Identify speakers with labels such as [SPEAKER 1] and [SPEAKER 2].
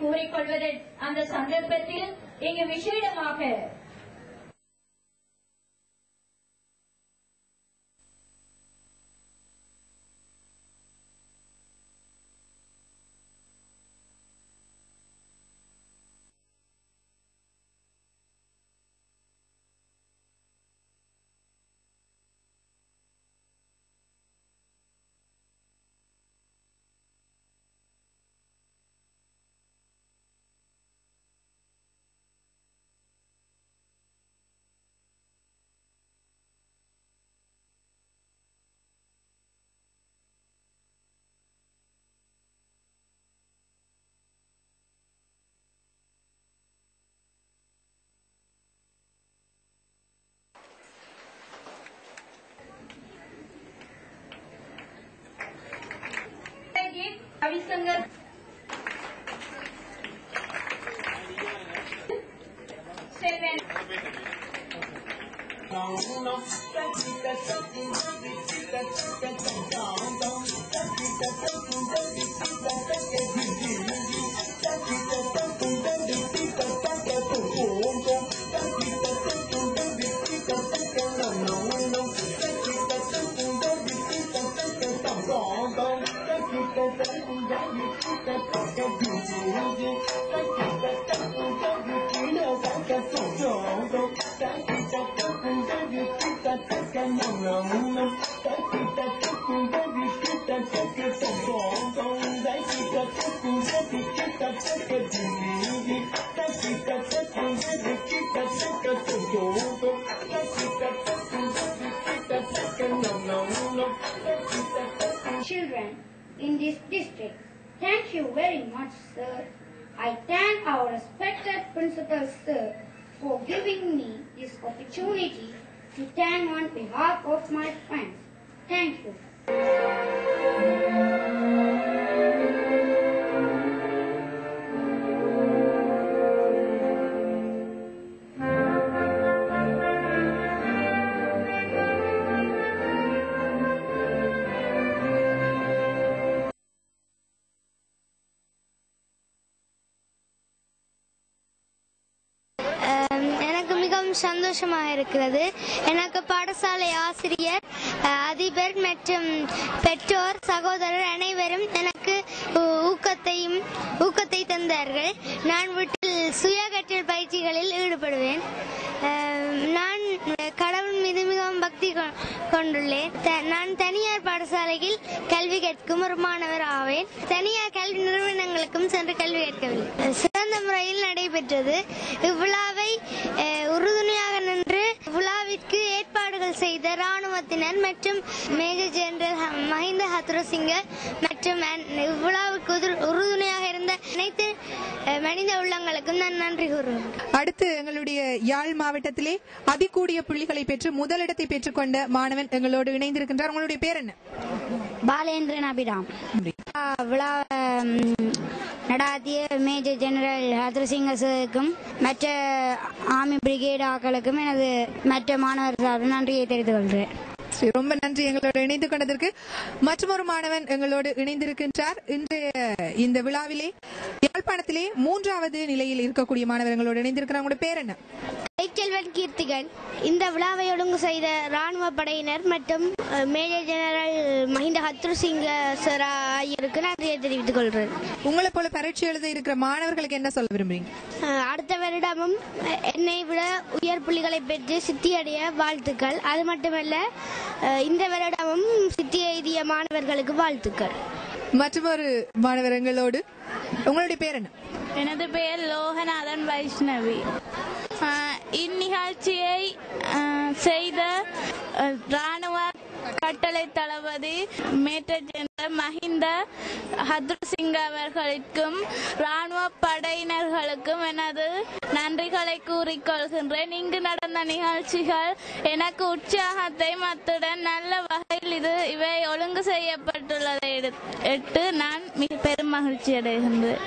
[SPEAKER 1] கூறிக்கொள்வதன் அந்த சந்தர்ப்பத்தில் இங்கு விசேடமாக Avisangar
[SPEAKER 2] children in this district. Thank you very much, sir. I thank our respected principal, sir, for giving me this opportunity to thank on behalf of my friends. Thank you.
[SPEAKER 3] சந்தோஷமாக இருக்கிறது. எனக்கு பாடசாலை ஆசிரியர், அதிபர் மற்றும் பெற்றோர், சகோதரர் அனைவரும் எனக்கு ஊக்கத்தை தந்தார்கள். நான் வீட்டில் சுய கற்றல் பயிற்சிகளில் ஈடுபடுவேன். நான் கடவுள் மீது மிகவும் பக்தி கொண்டுள்ளேன். நான் தனியார் பாடசாலையில் கல்வி கற்கும் ஒரு மாணவர் ஆவேன். தனியார் கல்வி நிறுவனங்களுக்கும் சென்று கல்வி கற்கவில்லை. சிறந்த முறையில் நடைபெற்றது. இவ்விழாவை உறுதுணையாக நின்று விழாவிற்கு ஏற்பாடுகள் செய்த ராணுவத்தினர் மற்றும் மேஜர் ஜெனரல் மஹிந்த ஹத்ரசிங்க மற்றும் இவ்விழாவுக்கு உறுதுணையாக இருந்த அனைத்து மனித உள்ளங்களுக்கும் நான் நன்றி கூறுவேன்.
[SPEAKER 4] அடுத்து எங்களுடைய யாழ் மாவட்டத்திலே அதிகூடிய புள்ளிகளை பெற்று முதலிடத்தை பெற்றுக்கொண்ட மாணவன் எங்களோடு இணைந்திருக்கின்றார். உங்களுடைய பேர் என்ன?
[SPEAKER 3] பாலேந்திரன் அபிராம். விழா நடாத்திய மேஜர் ஜெனரல் ஹத்ரசிங்க சாருக்கும் மற்ற ஆர்மி பிரிகேட் ஆக்களுக்கும் எனது மற்ற மாணவர் சார்பில் நன்றியை தெரிவித்துக் கொள்கிறேன்.
[SPEAKER 4] ரொம்ப நன்றி எங்களோடு இணைந்து கொண்டதற்கு. மற்றொரு மாணவன் எங்களோடு இணைந்திருக்கின்றார். இன்றைய இந்த விழாவிலே யாழ்ப்பாணத்திலே 3வது நிலையில் இருக்கக்கூடிய மாணவர் எங்களோடு இணைந்திருக்கிறார். உங்களுடைய பேர் என்ன?
[SPEAKER 3] செல்வன் கீர்த்திகன். இந்த விழாவை ஒழுங்கு செய்த ராணுவ படையினர் மற்றும் மேஜர் ஜெனரல் மஹிந்த ஹத்ரசிங்க சார் ஆகியோருக்கு நன்றியை தெரிவித்துக் கொள்கிறேன்.
[SPEAKER 4] உங்களை போல பரீட்சை எழுத இருக்கிற மாணவர்களுக்கு என்ன சொல்ல விரும்புறீங்க?
[SPEAKER 3] அடுத்த வருடமும் என்னை விட உயர் புள்ளிகளை பெற்று சித்தியடைய வாழ்த்துக்கள். அது மட்டுமல்ல, இந்த வருடமும் சித்தி எழுதிய மாணவர்களுக்கு வாழ்த்துக்கள்.
[SPEAKER 4] மற்றொரு மாணவர் எங்களோடு. உங்களுடைய பேர் என்ன?
[SPEAKER 5] எனது பெயர் லோகநாதன் வைஷ்ணவி. இந்நிகழ்ச்சியை செய்த ராணுவ கட்டளை தளபதி மேஜர் ஜெனரல் மஹிந்த ஹத்ரசிங்க அவர்களுக்கும் ராணுவ படையினர்களுக்கும் எனது நன்றிகளை கூறிக்கொள்கின்றேன். இங்கு நடந்த நிகழ்ச்சிகள் எனக்கு உற்சாகத்தை அத்துடன் நல்ல வகையில் இவை ஒழுங்கு செய்யப்பட்டுள்ளதை எட்டு நான் மிக பெரும் மகிழ்ச்சி அடைகின்றேன்.